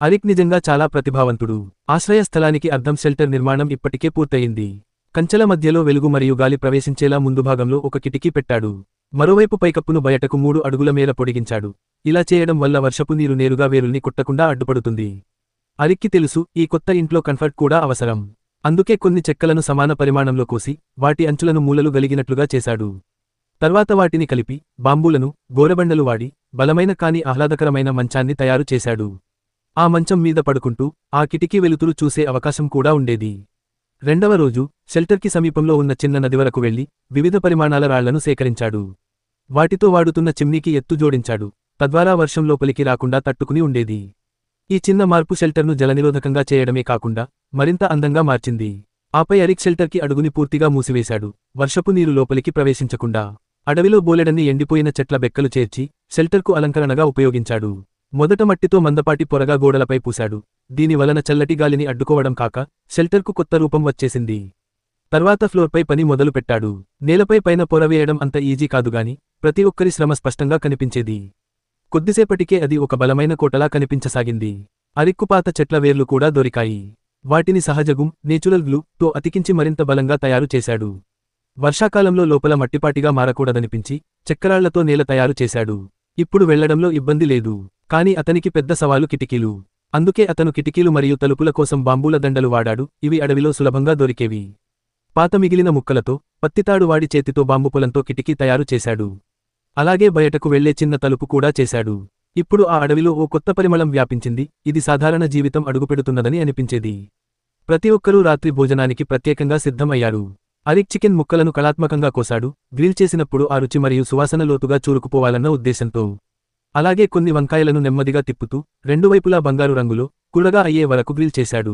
అరిక్ నిజంగా చాలా ప్రతిభావంతుడు. ఆశ్రయ స్థలానికి అద్దం షెల్టర్ నిర్మాణం ఇప్పటికే పూర్తయింది. కంచెల మధ్యలో వెలుగు మరియు గాలి ప్రవేశించేలా ముందు భాగంలో ఒక కిటికీ పెట్టాడు. మరోవైపు పైకప్పును బయటకు 3 అడుగుల మేర పొడిగించాడు. ఇలా చేయడం వల్ల వర్షపు నీరు నేరుగా వేరుల్ని కొట్టకుండా అడ్డుపడుతుంది. అరిక్కి తెలుసు, ఈ కొత్త ఇంట్లో కంఫర్ట్ కూడా అవసరం. అందుకే కొన్ని చెక్కలను సమాన పరిమాణంలో కోసి, వాటి అంచులను మూలలు గలిగినట్లుగా చేశాడు. తర్వాత వాటిని కలిపి, బాంబూలను, గోరబండలు వాడి, బలమైన కాని ఆహ్లాదకరమైన మంచాన్ని తయారు చేశాడు. ఆ మంచం మీద పడుకుంటూ, ఆ కిటికీ వెలుతురు చూసే అవకాశం కూడా ఉండేది. రెండవ రోజు, షెల్టర్కి సమీపంలో ఉన్న చిన్న నది వరకు వెళ్లి, వివిధ పరిమాణాల రాళ్లను సేకరించాడు. వాటితో వాడుతున్న చిమ్నీకి ఎత్తు జోడించాడు. తద్వారా వర్షం లోపలికి రాకుండా తట్టుకుని ఉండేది. ఈ చిన్న మార్పు షెల్టర్ను జలనిరోధకంగా చేయడమే కాకుండా, మరింత అందంగా మార్చింది. ఆపై అరిక్ షెల్టర్కి అడుగుని పూర్తిగా మూసివేశాడు, వర్షపు నీరు లోపలికి ప్రవేశించకుండా. అడవిలో బోలెడన్ని ఎండిపోయిన చెట్ల బెక్కలు చేర్చి, షెల్టర్కు అలంకరణగా ఉపయోగించాడు. మొదట మట్టితో మందపాటి పొరగా గోడలపై పూశాడు. దీని వలన చల్లటి గాలిని అడ్డుకోవడం కాక, షెల్టర్కు కొత్త రూపం వచ్చేసింది. తర్వాత ఫ్లోర్పై పని మొదలు పెట్టాడు. నేలపై పైన పొర వేయడం అంత ఈజీ కాదుగాని, ప్రతి ఒక్కరి శ్రమ స్పష్టంగా కనిపించేది. కొద్దిసేపటికే అది ఒక బలమైన కోటలా కనిపించసాగింది. అరిక్కు పాత చెట్ల వేర్లు కూడా దొరికాయి. వాటిని సహజగుం, నేచురల్ గ్లూ తో అతికించి మరింత బలంగా తయారు చేశాడు. వర్షాకాలంలో లోపల మట్టిపాటిగా మారకూడదనిపించి, చెక్కరాళ్లతో నేల తయారు చేశాడు. ఇప్పుడు వెళ్లడంలో ఇబ్బంది లేదు. కాని అతనికి పెద్ద సవాలు కిటికీలు. అందుకే అతను కిటికీలు మరియు తలుపుల కోసం బాంబూల దండలు వాడాడు. ఇవి అడవిలో సులభంగా దొరికేవి. పాత మిగిలిన ముక్కలతో, పత్తితాడు వాడి చేతితో బాంబు పొలంతో కిటికీ తయారు చేశాడు. అలాగే బయటకు వెళ్లే చిన్న తలుపు కూడా చేశాడు. ఇప్పుడు ఆ అడవిలో ఓ కొత్త పరిమళం వ్యాపించింది. ఇది సాధారణ జీవితం అడుగుపెడుతున్నదని అనిపించేది. ప్రతి ఒక్కరూ రాత్రి భోజనానికి ప్రత్యేకంగా సిద్ధం అయ్యారు. అరిక్ చికెన్ ముక్కలను కళాత్మకంగా కోసాడు. గ్రిల్ చేసినప్పుడు ఆ రుచి మరియు సువాసన లోతుగా చూరుకుపోవాలన్న ఉద్దేశంతో. అలాగే కొన్ని వంకాయలను నెమ్మదిగా తిప్పుతూ, రెండు వైపులా బంగారు రంగులో, కుళ్ళగా అయ్యే వరకు గ్రిల్ చేశాడు.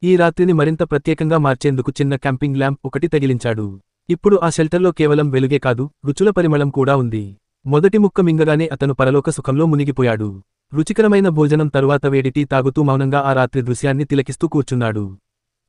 ఈ రాత్రిని మరింత ప్రత్యేకంగా మార్చేందుకు చిన్న క్యాంపింగ్ ల్యాంప్ ఒకటి తగిలించాడు. ఇప్పుడు ఆ షెల్టర్లో కేవలం వెలుగే కాదు, రుచుల పరిమళం కూడా ఉంది. మొదటి ముక్క మింగగానే అతను పరలోక సుఖంలో మునిగిపోయాడు. రుచికరమైన భోజనం తరువాత వేడి టీ తాగుతూ మౌనంగా ఆ రాత్రి దృశ్యాన్ని తిలకిస్తూ కూర్చున్నాడు.